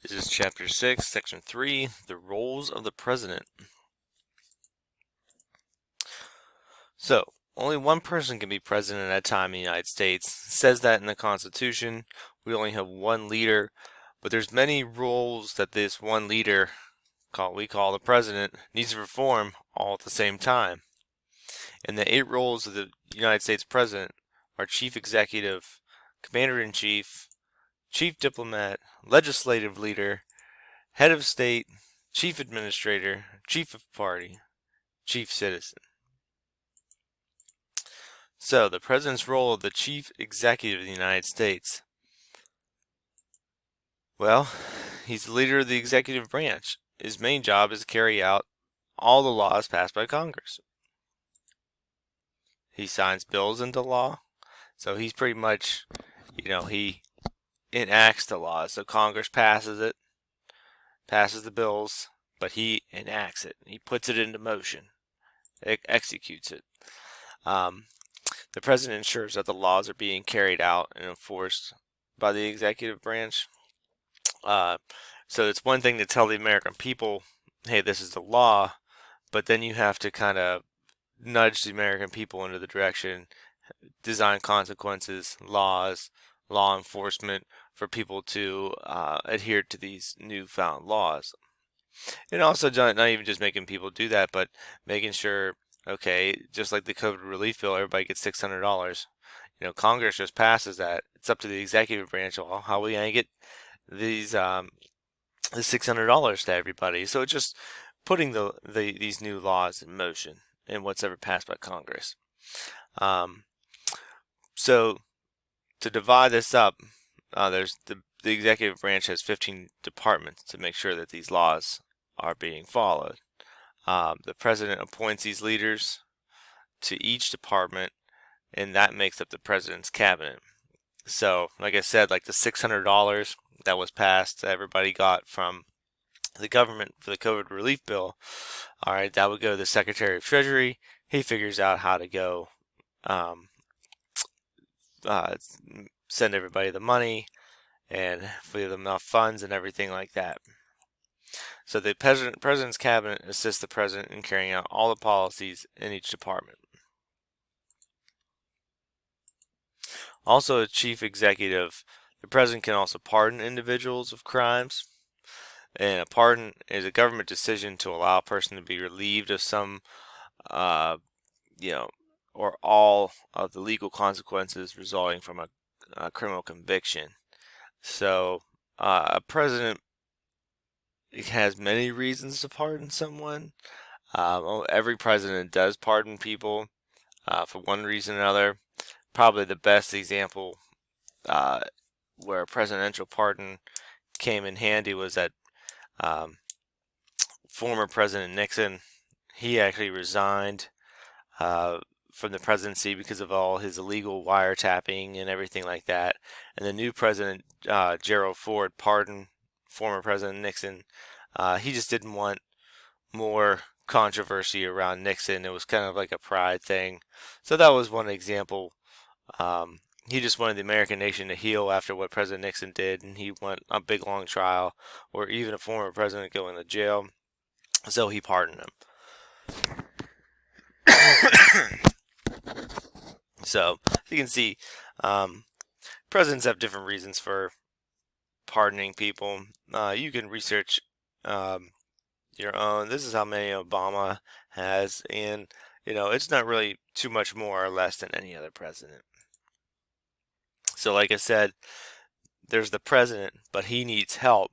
This is Chapter 6, Section 3, the roles of the President. So, only one person can be president at a time in the United States. It says that in the Constitution. We only have one leader, but there's many roles that this one leader, we call the president, needs to perform all at the same time. And the 8 roles of the United States president are chief executive, commander-in-chief, chief diplomat, legislative leader, head of state, chief administrator, chief of party, chief citizen. So, the president's role of the chief executive of the United States. Well, he's the leader of the executive branch. His main job is to carry out all the laws passed by Congress. He signs bills into law, so he's pretty much, he enacts the laws. So Congress passes it, passes the bills, but he enacts it. He puts it into motion, executes it. The president ensures that the laws are being carried out and enforced by the executive branch. So it's one thing to tell the American people, hey, this is the law, but then you have to kind of nudge the American people into the direction, design consequences, laws, law enforcement for people to adhere to these newfound laws. And also not even just making people do that, but making sure, okay, just like the COVID relief bill, everybody gets $600. Congress just passes that. It's up to the executive branch. Well, how are we going to get these the $600 to everybody? So it's just putting these new laws in motion and what's ever passed by Congress. So to divide this up, there's the executive branch has 15 departments to make sure that these laws are being followed. The president appoints these leaders to each department, and that makes up the president's cabinet. So, like I said, like the $600 that was passed that everybody got from the government for the COVID relief bill, all right, that would go to the Secretary of Treasury. He figures out how to go send everybody the money and give them enough funds and everything like that. So the president's cabinet assists the president in carrying out all the policies in each department. Also, a chief executive, the president can also pardon individuals of crimes. And a pardon is a government decision to allow a person to be relieved of some, or all of the legal consequences resulting from a criminal conviction. So, a president has many reasons to pardon someone. Every president does pardon people for one reason or another. Probably the best example where a presidential pardon came in handy was that former President Nixon. He actually resigned from the presidency because of all his illegal wiretapping and everything like that. And the new president, Gerald Ford, pardoned former President Nixon. He just didn't want more controversy around Nixon. It was kind of like a pride thing. So that was one example. He just wanted the American nation to heal after what President Nixon did, and he want a big long trial, or even a former president going to jail. So he pardoned him. So you can see, presidents have different reasons for pardoning people. You can research your own. This is how many Obama has, and it's not really too much more or less than any other president. So like I said, there's the president, but he needs help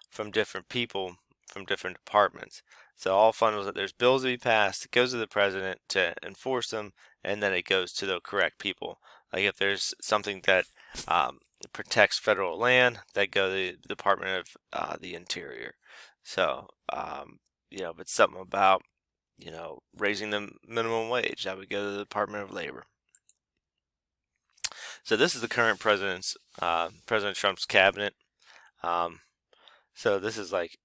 from different people from different departments. So all funnels that there's bills to be passed, it goes to the president to enforce them, and then it goes to the correct people. Like if there's something that protects federal land, that go to the Department of the Interior. So if it's something about raising the minimum wage, that would go to the Department of Labor. So this is the current President Trump's cabinet. So this is like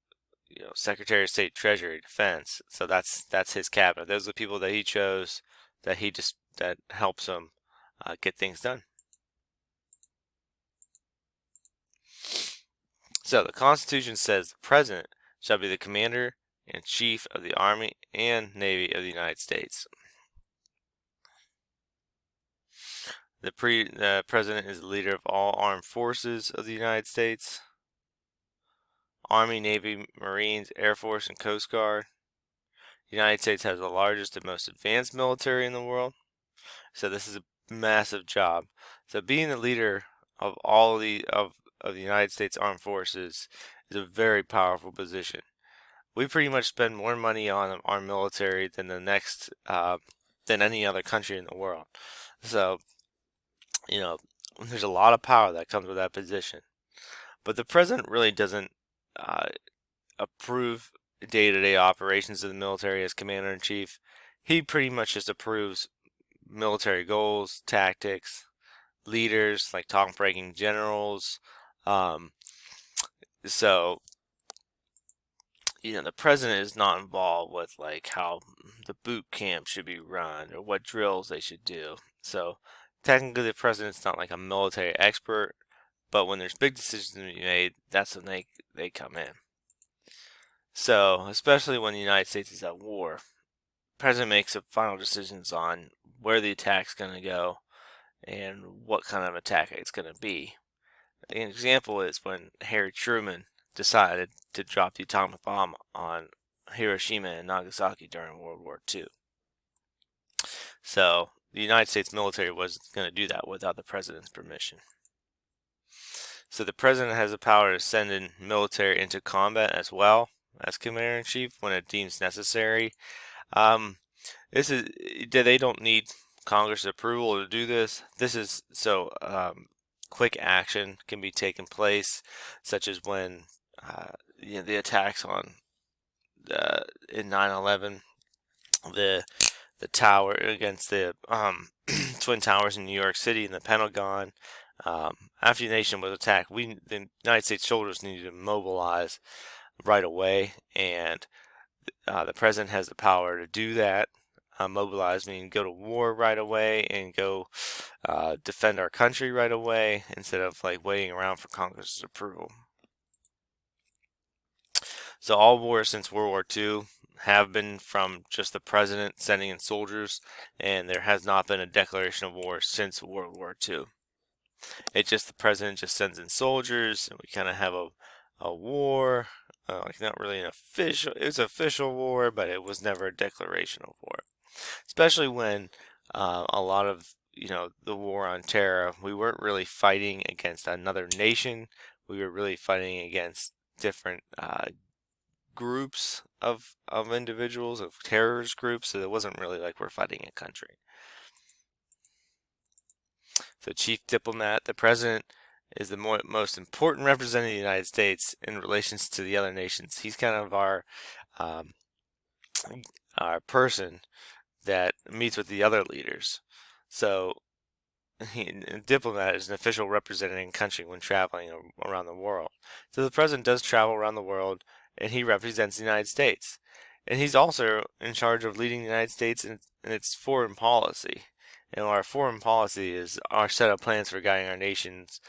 Secretary of State, Treasury, Defense. So that's his cabinet. Those are the people that he chose, that helps him get things done. So the Constitution says the President shall be the Commander in Chief of the Army and Navy of the United States. The President is the leader of all armed forces of the United States: Army, Navy, Marines, Air Force, and Coast Guard. The United States has the largest and most advanced military in the world. So this is a massive job. So being the leader of all of the United States Armed Forces is a very powerful position. We pretty much spend more money on our military than than any other country in the world. So, you know, there's a lot of power that comes with that position. But the president really doesn't uh, approve day-to-day operations of the military as commander in chief. He pretty much just approves military goals, tactics, leaders like top-ranking generals. Um, so the president is not involved with like how the boot camp should be run or what drills they should do. So technically, the president's not like a military expert, but when there's big decisions to be made, that's when they come in. So especially when the United States is at war, the president makes the final decisions on where the attack's going to go and what kind of attack it's going to be. An example is when Harry Truman decided to drop the atomic bomb on Hiroshima and Nagasaki during World War II. So the United States military wasn't going to do that without the president's permission. So the president has the power to send in military into combat as well as commander-in-chief when it deems necessary. This is they don't need Congress approval to do this. This is so quick action can be taken place, such as when the attacks on in 9/11, the tower against the twin towers in New York City and the Pentagon. After the nation was attacked, the United States soldiers needed to mobilize right away, and the president has the power to do that. Mobilize meaning go to war right away and go defend our country right away instead of like waiting around for Congress's approval. So all wars since World War II have been from just the president sending in soldiers, and there has not been a declaration of war since World War II. It's just the president just sends in soldiers, and we kind of have a war. Like not really it was an official war, but it was never a declaration of war. Especially when a lot of the war on terror, we weren't really fighting against another nation. We were really fighting against different groups of individuals, of terrorist groups. So it wasn't really like we're fighting a country. So chief diplomat, the president is the most important representative of the United States in relations to the other nations. He's kind of our person that meets with the other leaders. So a diplomat is an official representing a country when traveling around the world. So the president does travel around the world, and he represents the United States. And he's also in charge of leading the United States in its foreign policy. And our foreign policy is our set of plans for guiding our nation's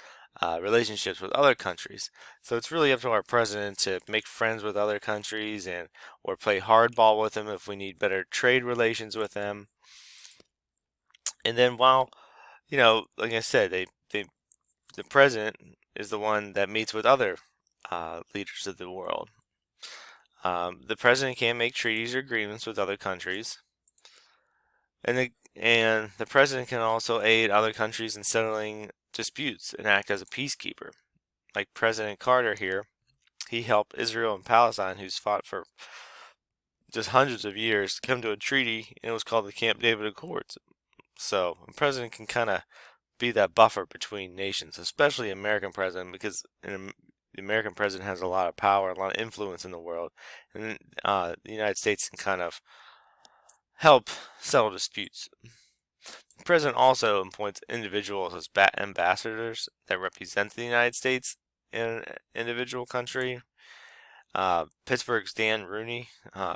relationships with other countries. So it's really up to our president to make friends with other countries or play hardball with them if we need better trade relations with them. And then while, like I said, the president is the one that meets with other leaders of the world. The president can make treaties or agreements with other countries. And the president can also aid other countries in settling disputes and act as a peacekeeper. Like President Carter here, he helped Israel and Palestine, who's fought for just hundreds of years, come to a treaty, and it was called the Camp David Accords. So the president can kind of be that buffer between nations, especially the American president, because the American president has a lot of power, a lot of influence in the world, and the United States can kind of help settle disputes. The president also appoints individuals as ambassadors that represent the United States in an individual country. Pittsburgh's Dan Rooney,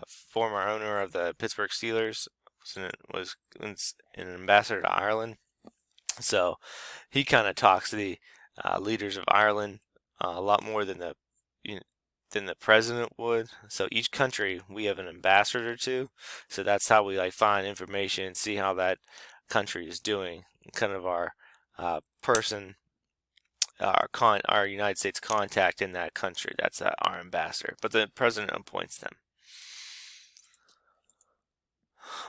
former owner of the Pittsburgh Steelers, was an ambassador to Ireland. So he kind of talks to the leaders of Ireland a lot more than the than the president would. So each country we have an ambassador to. So that's how we like find information and see how that country is doing. Kind of our person, our United States contact in that country. That's our ambassador. But the president appoints them.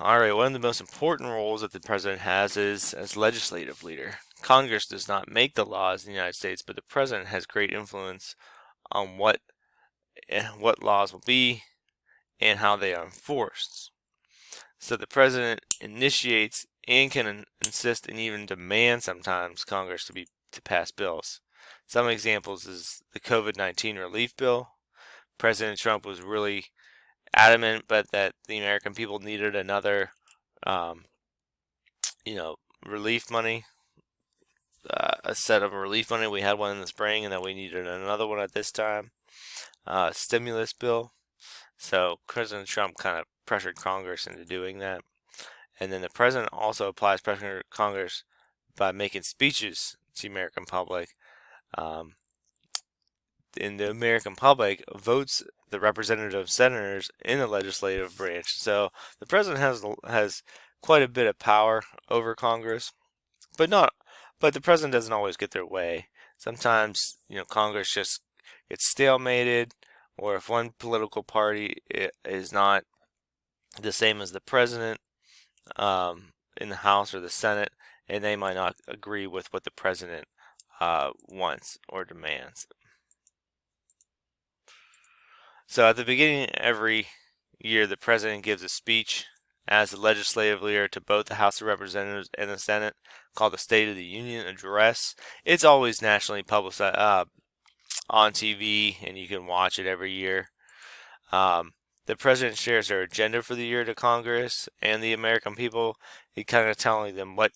All right, one of the most important roles that the president has is as legislative leader. Congress does not make the laws in the United States, but the president has great influence on what laws will be and how they are enforced. So the president initiates and can insist and even demand sometimes Congress to pass bills. Some examples is the COVID-19 relief bill. President Trump was really adamant, but that the American people needed another, relief money, a set of relief money. We had one in the spring, and then we needed another one at this time. Stimulus bill. So President Trump kind of pressured Congress into doing that. And then the president also applies pressure to Congress by making speeches to the American public. And the American public votes the representative senators in the legislative branch. So the president has quite a bit of power over Congress, but the president doesn't always get their way. Sometimes, Congress just gets stalemated, or if one political party is not the same as the president in the House or the Senate, and they might not agree with what the president wants or demands. So at the beginning of every year, the president gives a speech as the legislative leader to both the House of Representatives and the Senate, called the State of the Union Address. It's always nationally publicized on TV, and you can watch it every year. The president shares their agenda for the year to Congress and the American people. He kind of telling them what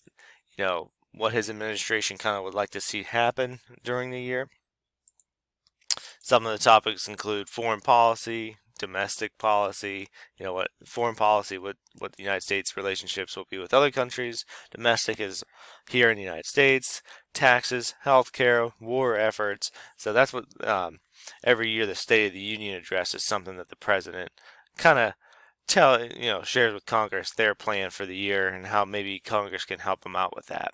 his administration kind of would like to see happen during the year. Some of the topics include foreign policy, domestic policy, what foreign policy, what the United States relationships will be with other countries. Domestic is here in the United States, taxes, healthcare, war efforts. So that's what every year the State of the Union address is something that the president kind of shares with Congress their plan for the year and how maybe Congress can help them out with that.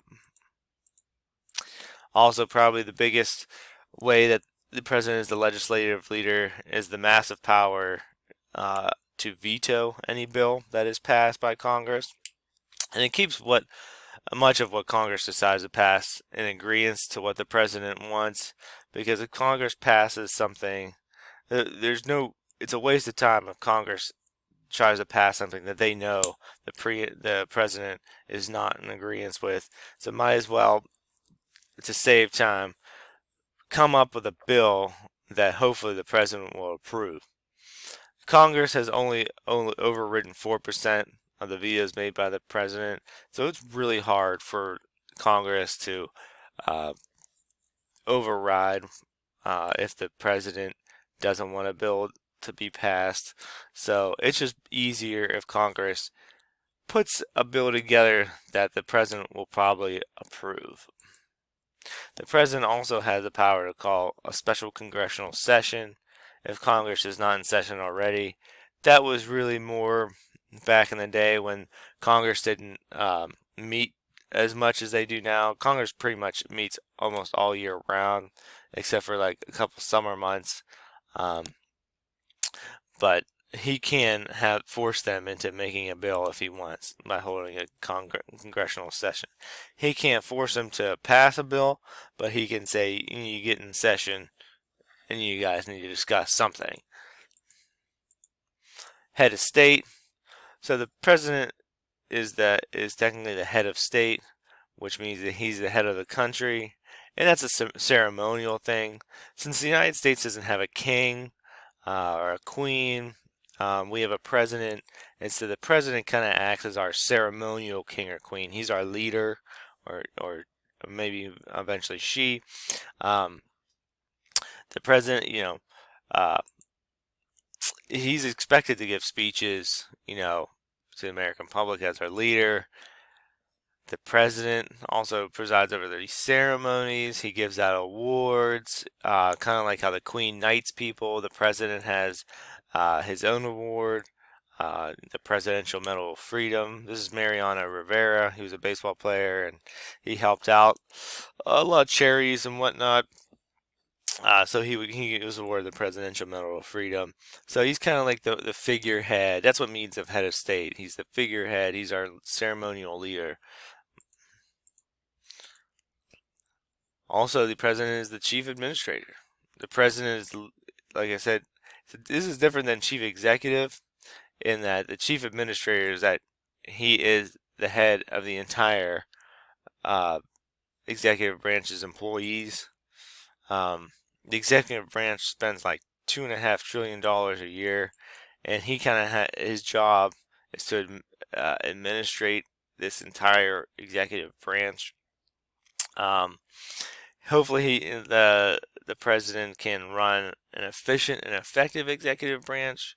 Also, probably the biggest way that the president is the legislative leader is the massive power to veto any bill that is passed by Congress. And it keeps much of what Congress decides to pass in agreement to what the president wants, because if Congress passes something, it's a waste of time if Congress tries to pass something that they know the president is not in agreement with. So might as well, to save time, come up with a bill that hopefully the president will approve. Congress has only overridden 4% of the vetoes made by the president, so it's really hard for Congress to override if the president doesn't want a bill to be passed. So it's just easier if Congress puts a bill together that the president will probably approve. The president also has the power to call a special congressional session if Congress is not in session already. That was really more back in the day when Congress didn't meet as much as they do now. Congress pretty much meets almost all year round, except for like a couple summer months. But he can force them into making a bill if he wants by holding a congressional session. He can't force them to pass a bill, but he can say, you get in session and you guys need to discuss something. Head of state. So the president is technically the head of state, which means that he's the head of the country, and that's a ceremonial thing. Since the United States doesn't have a king or a queen, we have a president, and so the president kind of acts as our ceremonial king or queen. He's our leader, or maybe eventually she. The president, he's expected to give speeches, to the American public as our leader. The president also presides over these ceremonies. He gives out awards, kind of like how the Queen knights people. The president has his own award, the Presidential Medal of Freedom. This is Mariano Rivera. He was a baseball player, and he helped out a lot of charities and whatnot. So he was awarded the Presidential Medal of Freedom. So he's kind of like the figurehead. That's what means of head of state. He's the figurehead. He's our ceremonial leader. Also, the president is the chief administrator. The president is, like I said, this is different than chief executive in that the chief administrator is that he is the head of the entire uh, executive branch's employees. The executive branch spends like $2.5 trillion a year, and he kind of his job is to administrate this entire executive branch. Hopefully, the president can run an efficient and effective executive branch.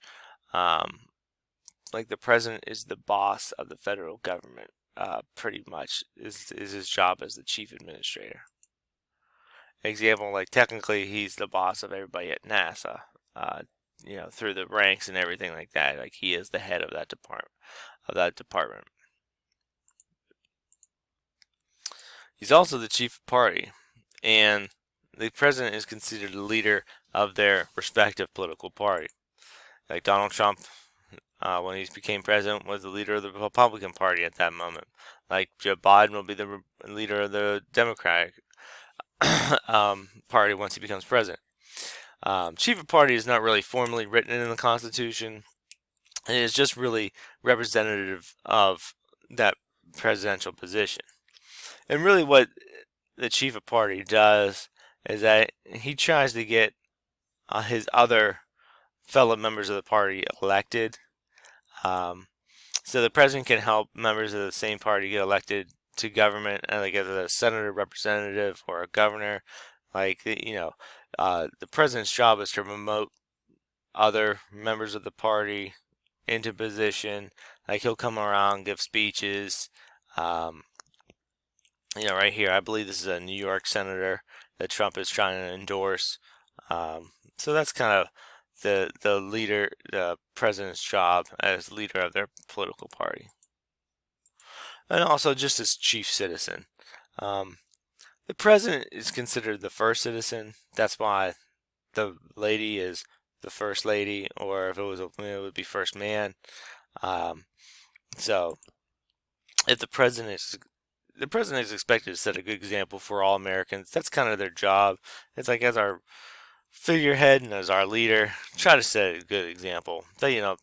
Like the president is the boss of the federal government. Pretty much is his job as the chief administrator. Example, like technically he's the boss of everybody at NASA. Through the ranks and everything like that. Like he is the head of that department. He's also the chief of party, and the president is considered the leader of their respective political party. Like Donald Trump, when he became president, was the leader of the Republican Party at that moment. Like Joe Biden will be the leader of the Democratic Party once he becomes president. Chief of party is not really formally written in the Constitution. It is just really representative of that presidential position. And really what the chief of party does is that he tries to get his other fellow members of the party elected. So the president can help members of the same party get elected to government, like as a senator, representative, or a governor. Like, the president's job is to promote other members of the party into position. Like he'll come around, give speeches. Right here, I believe this is a New York senator that Trump is trying to endorse. So that's kind of the leader, the president's job as leader of their political party. And also just as chief citizen. The president is considered the first citizen. That's why the lady is the first lady, or if it was a woman, it would be first man. So if the president is expected to set a good example for all Americans. That's kind of their job. It's like as our figurehead and as our leader, try to set a good example. That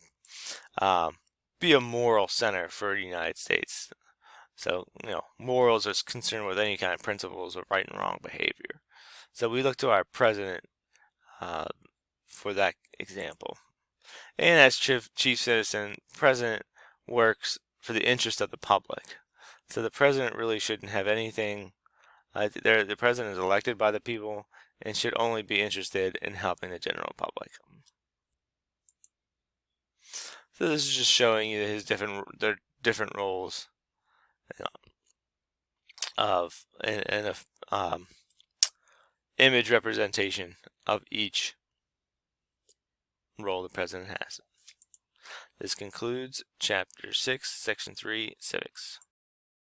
be a moral center for the United States. So morals is concerned with any kind of principles of right and wrong behavior. So we look to our president for that example. And as chief citizen, president works for the interest of the public. So the president really shouldn't have anything. The president is elected by the people and should only be interested in helping the general public. So this is just showing you their different roles of and a image representation of each role the president has. This concludes Chapter 6, Section 3, Civics.